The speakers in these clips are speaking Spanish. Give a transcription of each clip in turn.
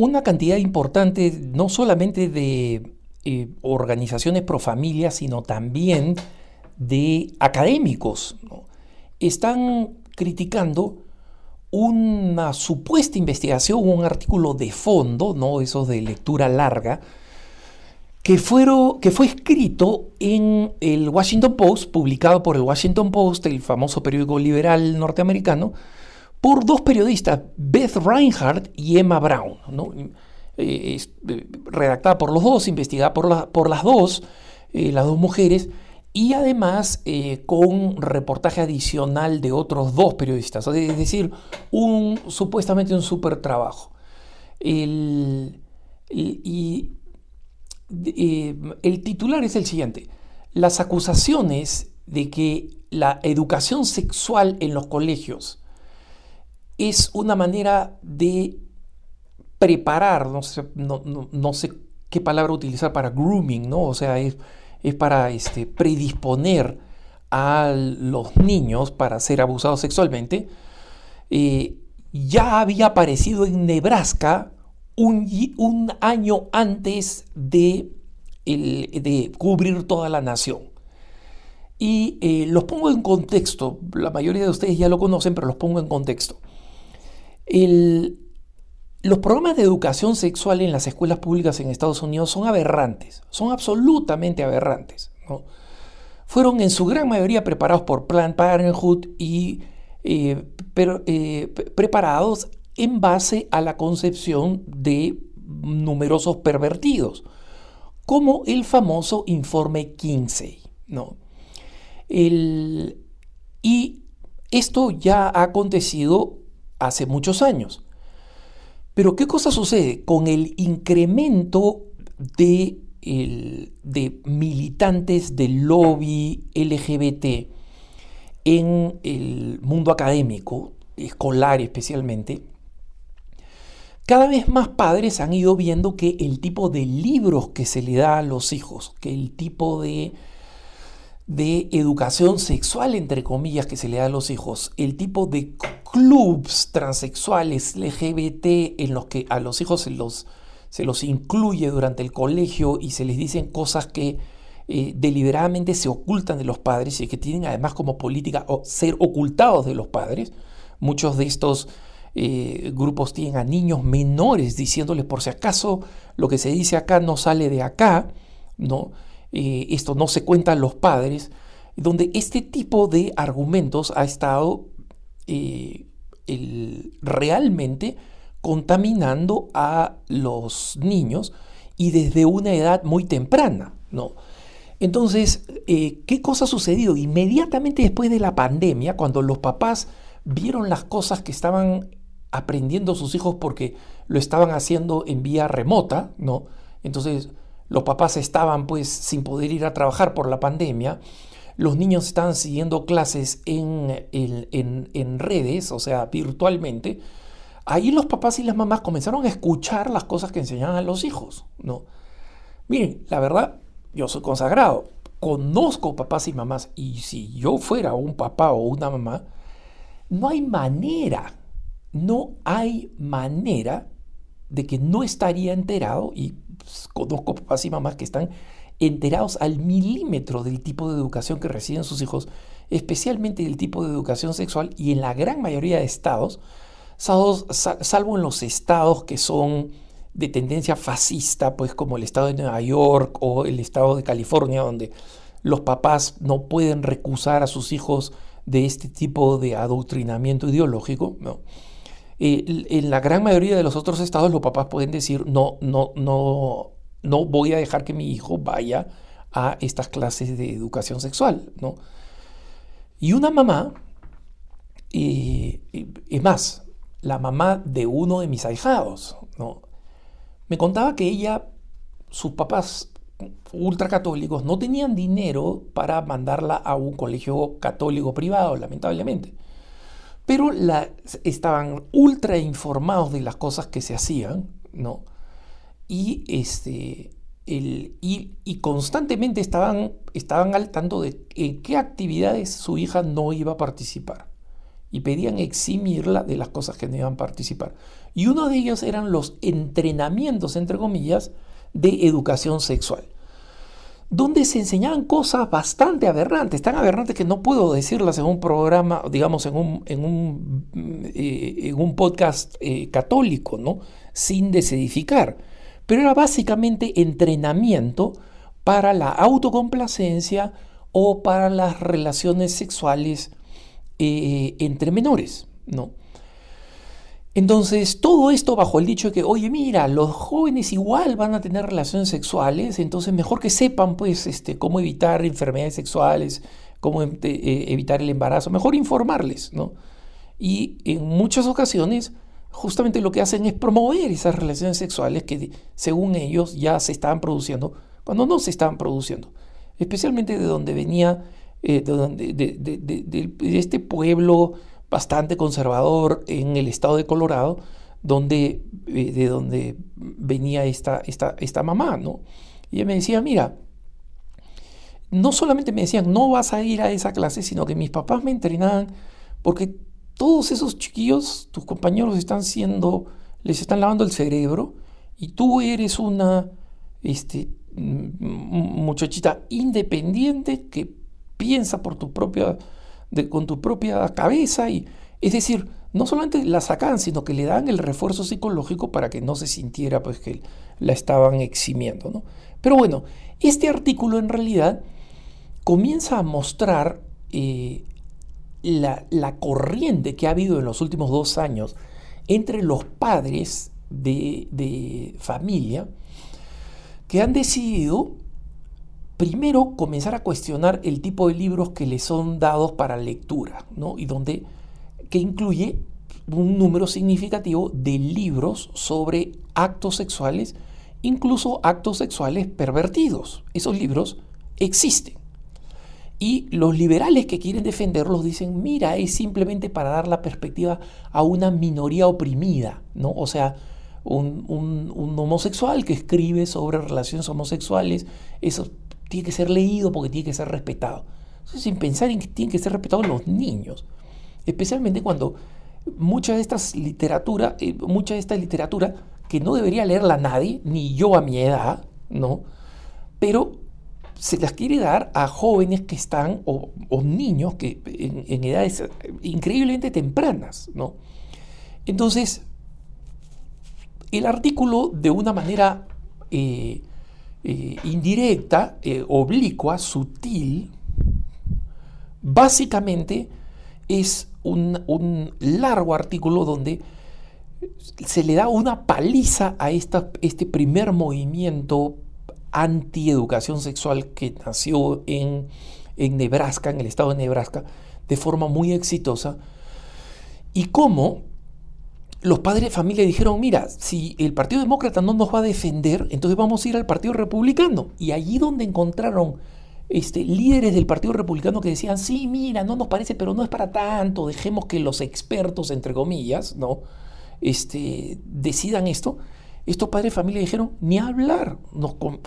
una cantidad importante no solamente de organizaciones pro familia, sino también de académicos, ¿no? Están criticando una supuesta investigación, un artículo de fondo, ¿no? Esos de lectura larga, que fue escrito en el Washington Post, publicado por el Washington Post, el famoso periódico liberal norteamericano, por dos periodistas, Beth Reinhardt y Emma Brown, ¿no? Redactada por los dos, investigada por las dos mujeres, y además con reportaje adicional de otros dos periodistas, es decir, supuestamente un super trabajo. El, y el titular es el siguiente: las acusaciones de que la educación sexual en los colegios es una manera de preparar, no sé qué palabra utilizar para grooming, ¿no? O sea, es para predisponer a los niños para ser abusados sexualmente. Ya había aparecido en Nebraska un año antes de cubrir toda la nación. Y los pongo en contexto, la mayoría de ustedes ya lo conocen, pero los pongo en contexto. Los programas de educación sexual en las escuelas públicas en Estados Unidos son aberrantes, son absolutamente aberrantes, ¿no? Fueron en su gran mayoría preparados por Planned Parenthood y preparados en base a la concepción de numerosos pervertidos, como el famoso informe Kinsey, ¿no? Y esto ya ha acontecido hace muchos años. Pero ¿qué cosa sucede? Con el incremento de militantes del lobby LGBT en el mundo académico, escolar especialmente, cada vez más padres han ido viendo que el tipo de libros que se le da a los hijos, que el tipo de educación sexual, entre comillas, que se le da a los hijos, el tipo de clubs transexuales LGBT en los que a los hijos se los incluye durante el colegio y se les dicen cosas que deliberadamente se ocultan de los padres y que tienen además como política ser ocultados de los padres. Muchos de estos grupos tienen a niños menores diciéndoles, por si acaso lo que se dice acá no sale de acá, ¿no? Esto no se cuenta a los padres, donde este tipo de argumentos ha estado realmente contaminando a los niños y desde una edad muy temprana, ¿no? Entonces, ¿qué cosa ha sucedido? Inmediatamente después de la pandemia, cuando los papás vieron las cosas que estaban aprendiendo sus hijos porque lo estaban haciendo en vía remota, ¿no? Entonces, los papás estaban pues sin poder ir a trabajar por la pandemia, los niños estaban siguiendo clases en redes, o sea, virtualmente. Ahí los papás y las mamás comenzaron a escuchar las cosas que enseñaban a los hijos, ¿no? Miren, la verdad, yo soy consagrado, conozco papás y mamás, y si yo fuera un papá o una mamá, no hay manera, no hay manera de que no estaría enterado, y pues, conozco papás y mamás que están enterados al milímetro del tipo de educación que reciben sus hijos, especialmente del tipo de educación sexual, y en la gran mayoría de estados, salvo en los estados que son de tendencia fascista, pues como el estado de Nueva York o el estado de California, donde los papás no pueden recusar a sus hijos de este tipo de adoctrinamiento ideológico, ¿no? En la gran mayoría de los otros estados los papás pueden decir no voy a dejar que mi hijo vaya a estas clases de educación sexual, ¿no? Y una mamá, es más, la mamá de uno de mis ahijados, ¿no? Me contaba que sus papás ultracatólicos no tenían dinero para mandarla a un colegio católico privado, lamentablemente. Pero estaban ultra informados de las cosas que se hacían, ¿no? Y, y constantemente estaban al tanto de en qué actividades su hija no iba a participar. y pedían eximirla de las cosas que no iban a participar. Y uno de ellos eran los entrenamientos, entre comillas, de educación sexual, donde se enseñaban cosas bastante aberrantes, tan aberrantes que no puedo decirlas en un programa, digamos, en un podcast católico, ¿no? Sin desedificar. Pero era básicamente entrenamiento para la autocomplacencia o para las relaciones sexuales entre menores, ¿no? Entonces, todo esto bajo el dicho de que, oye, mira, los jóvenes igual van a tener relaciones sexuales, entonces mejor que sepan, pues, cómo evitar enfermedades sexuales, cómo evitar el embarazo, mejor informarles, ¿no? Y en muchas ocasiones, justamente lo que hacen es promover esas relaciones sexuales que, según ellos, ya se estaban produciendo, cuando no se estaban produciendo. Especialmente de donde venía, de este pueblo bastante conservador en el estado de Colorado, de donde venía esta mamá, ¿no? Y ella me decía, mira, no solamente me decían, no vas a ir a esa clase, sino que mis papás me entrenaban porque todos esos chiquillos, tus compañeros les están lavando el cerebro y tú eres una muchachita independiente que piensa con tu propia cabeza, y es decir, no solamente la sacan, sino que le dan el refuerzo psicológico para que no se sintiera pues que la estaban eximiendo, ¿no? Pero bueno, este artículo en realidad comienza a mostrar la corriente que ha habido en los últimos 2 años entre los padres de familia que han decidido primero comenzar a cuestionar el tipo de libros que les son dados para lectura, ¿no? Y que incluye un número significativo de libros sobre actos sexuales, incluso actos sexuales pervertidos. Esos libros existen. Y los liberales que quieren defenderlos dicen, mira, es simplemente para dar la perspectiva a una minoría oprimida, ¿no? O sea, un homosexual que escribe sobre relaciones homosexuales, eso tiene que ser leído porque tiene que ser respetado. Entonces, sin pensar en que tienen que ser respetados los niños, especialmente cuando mucha de esta literatura que no debería leerla nadie, ni yo a mi edad, ¿no? Pero se las quiere dar a jóvenes que están, o niños que en edades increíblemente tempranas, ¿no? Entonces, el artículo, de una manera indirecta, oblicua, sutil, básicamente es un largo artículo donde se le da una paliza a este primer movimiento antieducación sexual que nació en Nebraska, en el estado de Nebraska, de forma muy exitosa, y cómo los padres de familia dijeron, mira, si el Partido Demócrata no nos va a defender, entonces vamos a ir al Partido Republicano. Y allí donde encontraron líderes del Partido Republicano que decían, sí, mira, no nos parece, pero no es para tanto, dejemos que los expertos, entre comillas, ¿no? Decidan esto. Estos padres de familia dijeron, ni hablar,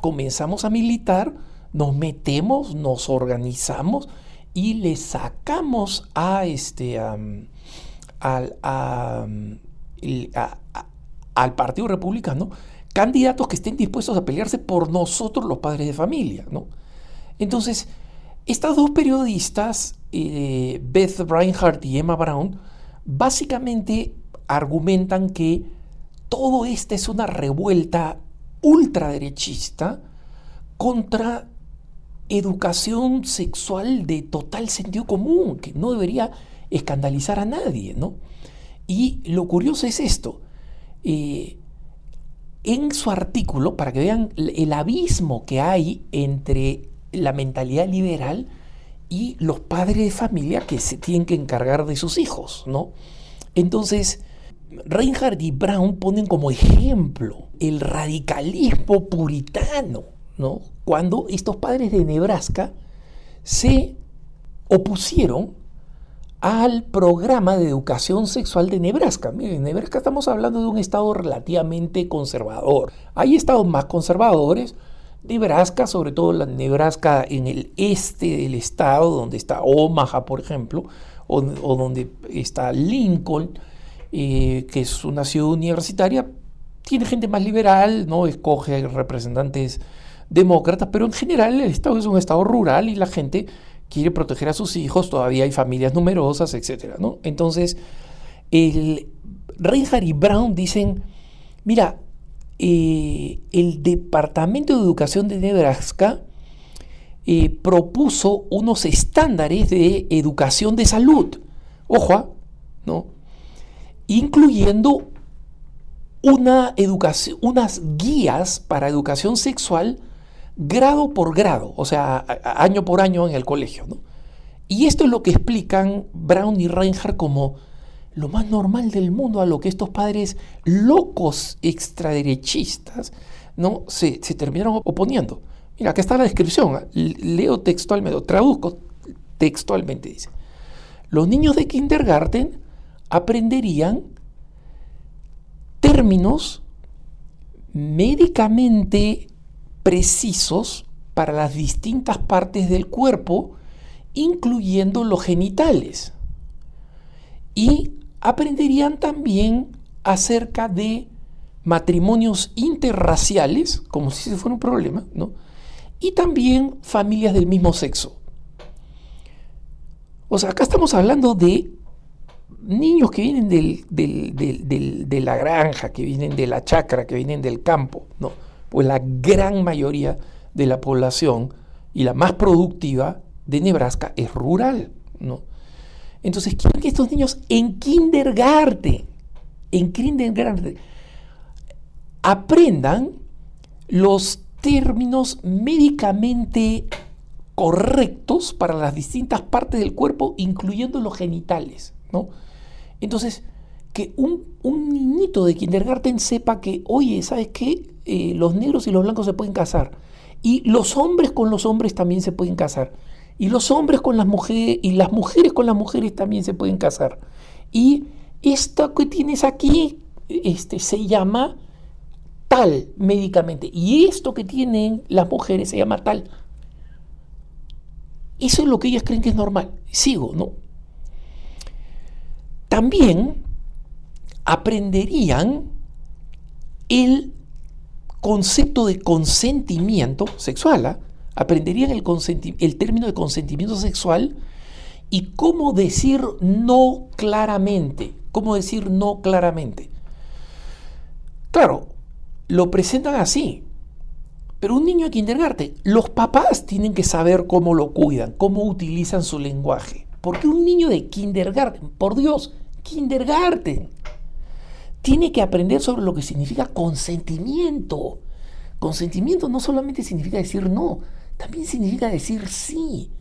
comenzamos a militar, nos metemos, nos organizamos y le sacamos al Partido Republicano candidatos que estén dispuestos a pelearse por nosotros, los padres de familia, ¿no? Entonces, estas dos periodistas, Beth Reinhardt y Emma Brown, básicamente argumentan que todo esto es una revuelta ultraderechista contra educación sexual de total sentido común, que no debería escandalizar a nadie, ¿no? Y lo curioso es esto. En su artículo, para que vean el abismo que hay entre la mentalidad liberal y los padres de familia que se tienen que encargar de sus hijos, ¿no? Entonces, Reinhardt y Brown ponen como ejemplo el radicalismo puritano, ¿no? Cuando estos padres de Nebraska se opusieron al programa de educación sexual de Nebraska. Miren, en Nebraska estamos hablando de un estado relativamente conservador. Hay estados más conservadores, Nebraska, sobre todo la Nebraska en el este del estado, donde está Omaha, por ejemplo, o donde está Lincoln, que es una ciudad universitaria, tiene gente más liberal, ¿no? Escoge representantes demócratas, pero en general el estado es un estado rural y la gente quiere proteger a sus hijos, todavía hay familias numerosas, etcétera, ¿no? Entonces, el Reinhart y Brown dicen, mira, el Departamento de Educación de Nebraska propuso unos estándares de educación de salud, ojo, ¿no? Incluyendo unas guías para educación sexual grado por grado, o sea, año por año en el colegio, ¿no? Y esto es lo que explican Brown y Reinhart como lo más normal del mundo, a lo que estos padres locos extraderechistas, ¿no? se terminaron oponiendo. Mira, acá está la descripción, leo textualmente, traduzco textualmente, dice: los niños de kindergarten aprenderían términos médicamente precisos para las distintas partes del cuerpo, incluyendo los genitales. Y aprenderían también acerca de matrimonios interraciales, como si ese fuera un problema, ¿no? Y también familias del mismo sexo. O sea, acá estamos hablando de niños que vienen de la granja, que vienen de la chacra, que vienen del campo, ¿no? Pues la gran mayoría de la población y la más productiva de Nebraska es rural, ¿no? Entonces quieren que estos niños en kindergarten aprendan los términos médicamente correctos para las distintas partes del cuerpo, incluyendo los genitales, ¿no? Entonces, que un niñito de kindergarten sepa que, oye, ¿sabes qué? Los negros y los blancos se pueden casar. Y los hombres con los hombres también se pueden casar. Y los hombres con las mujeres, y las mujeres con las mujeres también se pueden casar. Y esto que tienes aquí, se llama tal médicamente. Y esto que tienen las mujeres se llama tal. Eso es lo que ellas creen que es normal. Sigo, ¿no? También aprenderían el concepto de consentimiento sexual, aprenderían el término de consentimiento sexual y cómo decir no claramente. Cómo decir no claramente. Claro, lo presentan así. Pero un niño de kindergarten, los papás tienen que saber cómo lo cuidan, cómo utilizan su lenguaje. Porque un niño de kindergarten, por Dios, kindergarten, tiene que aprender sobre lo que significa consentimiento. Consentimiento no solamente significa decir no, también significa decir sí.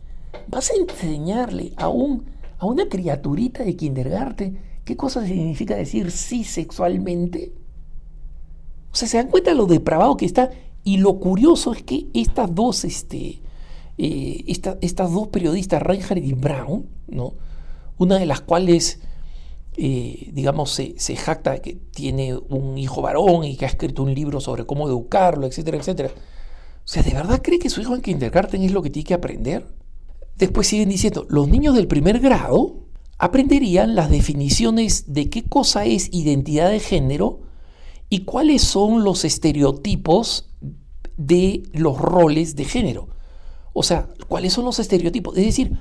Vas a enseñarle a una criaturita de kindergarten qué cosa significa decir sí sexualmente. O sea, ¿se dan cuenta lo depravado que está? Y lo curioso es que estas dos periodistas, Reinhart y Brown, ¿no? Una de las cuales, digamos, se jacta de que tiene un hijo varón y que ha escrito un libro sobre cómo educarlo, etcétera, etcétera. O sea, ¿de verdad cree que su hijo en kindergarten es lo que tiene que aprender? Después siguen diciendo, los niños del primer grado aprenderían las definiciones de qué cosa es identidad de género y cuáles son los estereotipos de los roles de género. O sea, ¿cuáles son los estereotipos? Es decir,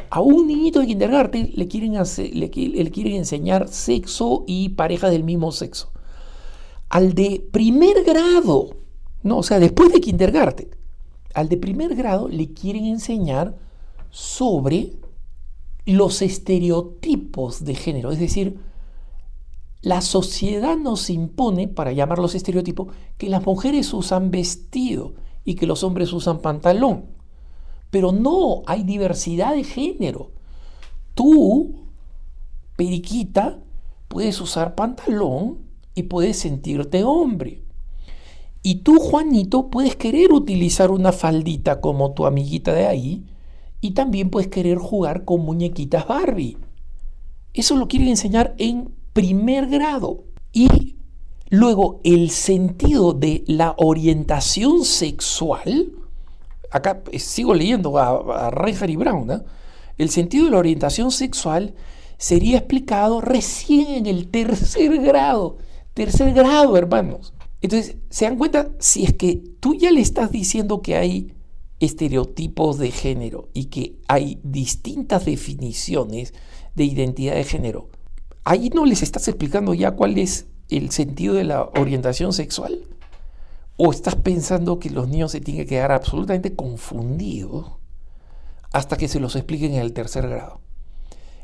a un niñito de kindergarten le quieren enseñar sexo y parejas del mismo sexo. Al de primer grado, no, o sea, después de kindergarten, al de primer grado le quieren enseñar sobre los estereotipos de género. Es decir, la sociedad nos impone, para llamar los estereotipos, que las mujeres usan vestido y que los hombres usan pantalón. Pero no, hay diversidad de género. Tú, periquita, puedes usar pantalón y puedes sentirte hombre. Y tú, Juanito, puedes querer utilizar una faldita como tu amiguita de ahí y también puedes querer jugar con muñequitas Barbie. Eso lo quieren enseñar en primer grado. Y Luego, el sentido de la orientación sexual, acá sigo leyendo a Reinhardt y Brown, ¿eh? El sentido de la orientación sexual sería explicado recién en el tercer grado. Tercer grado, hermanos. Entonces, ¿se dan cuenta? Si es que tú ya le estás diciendo que hay estereotipos de género y que hay distintas definiciones de identidad de género, ahí no les estás explicando ya cuál es el sentido de la orientación sexual. ¿O estás pensando que los niños se tienen que quedar absolutamente confundidos hasta que se los expliquen en el tercer grado?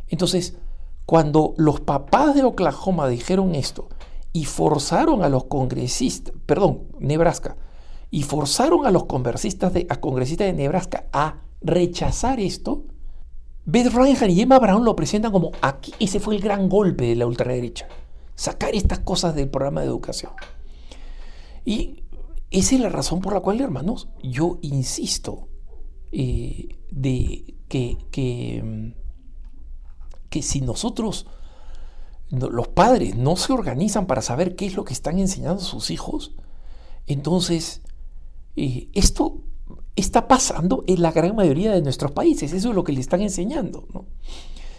Entonces, cuando los papás de Oklahoma dijeron esto y forzaron a los congresistas, Nebraska, y forzaron a los congresistas de Nebraska a rechazar esto, Beth Reinhardt y Emma Brown lo presentan como aquí, ese fue el gran golpe de la ultraderecha, sacar estas cosas del programa de educación. Y esa es la razón por la cual, hermanos, yo insisto de que si nosotros, los padres, no se organizan para saber qué es lo que están enseñando a sus hijos, entonces esto está pasando en la gran mayoría de nuestros países. Eso es lo que le están enseñando, ¿no?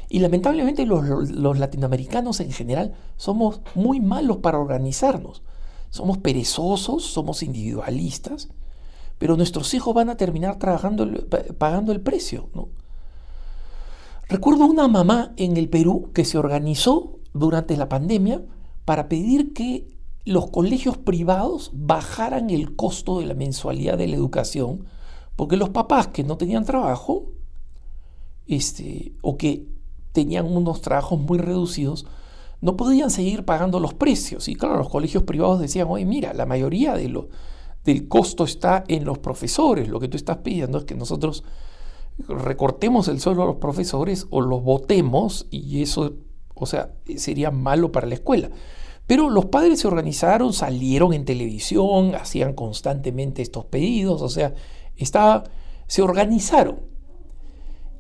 Y lamentablemente los latinoamericanos en general somos muy malos para organizarnos. Somos perezosos, somos individualistas, pero nuestros hijos van a terminar pagando el precio, ¿no? Recuerdo una mamá en el Perú que se organizó durante la pandemia para pedir que los colegios privados bajaran el costo de la mensualidad de la educación, porque los papás que no tenían trabajo o que tenían unos trabajos muy reducidos no podían seguir pagando los precios. Y claro, los colegios privados decían, oye, mira, la mayoría del costo está en los profesores. Lo que tú estás pidiendo es que nosotros recortemos el sueldo a los profesores o los votemos, y eso, o sea, sería malo para la escuela. Pero los padres se organizaron, salieron en televisión, hacían constantemente estos pedidos, o sea, se organizaron.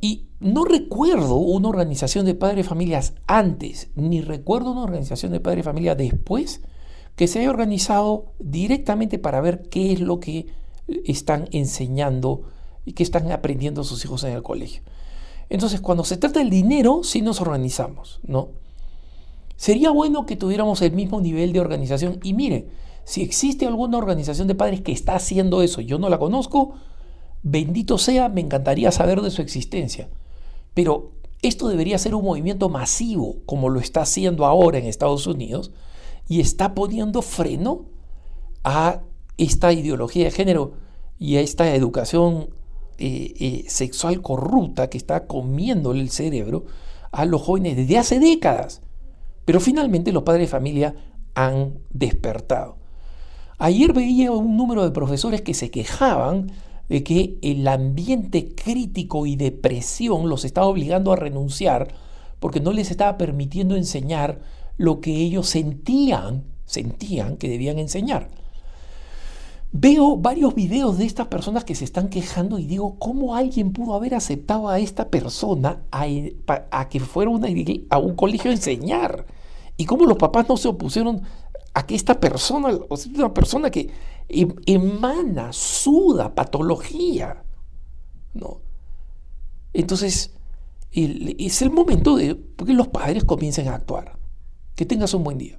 Y no recuerdo una organización de padres de familias antes, ni recuerdo una organización de padres de familia después, que se haya organizado directamente para ver qué es lo que están enseñando y qué están aprendiendo sus hijos en el colegio. Entonces, cuando se trata del dinero, sí nos organizamos, ¿no? Sería bueno que tuviéramos el mismo nivel de organización. Y mire, si existe alguna organización de padres que está haciendo eso, yo no la conozco, bendito sea, me encantaría saber de su existencia. Pero esto debería ser un movimiento masivo, como lo está haciendo ahora en Estados Unidos, y está poniendo freno a esta ideología de género y a esta educación sexual corrupta que está comiéndole el cerebro a los jóvenes desde hace décadas. Pero finalmente los padres de familia han despertado. Ayer veía un número de profesores que se quejaban de que el ambiente crítico y de presión los estaba obligando a renunciar porque no les estaba permitiendo enseñar lo que ellos sentían que debían enseñar. Veo varios videos de estas personas que se están quejando y digo, ¿cómo alguien pudo haber aceptado a esta persona a que fuera a un colegio a enseñar? Y cómo los papás no se opusieron a que esta persona, o sea, una persona que emana, suda patología, ¿no? Entonces, es el momento de que los padres comiencen a actuar. Que tengas un buen día.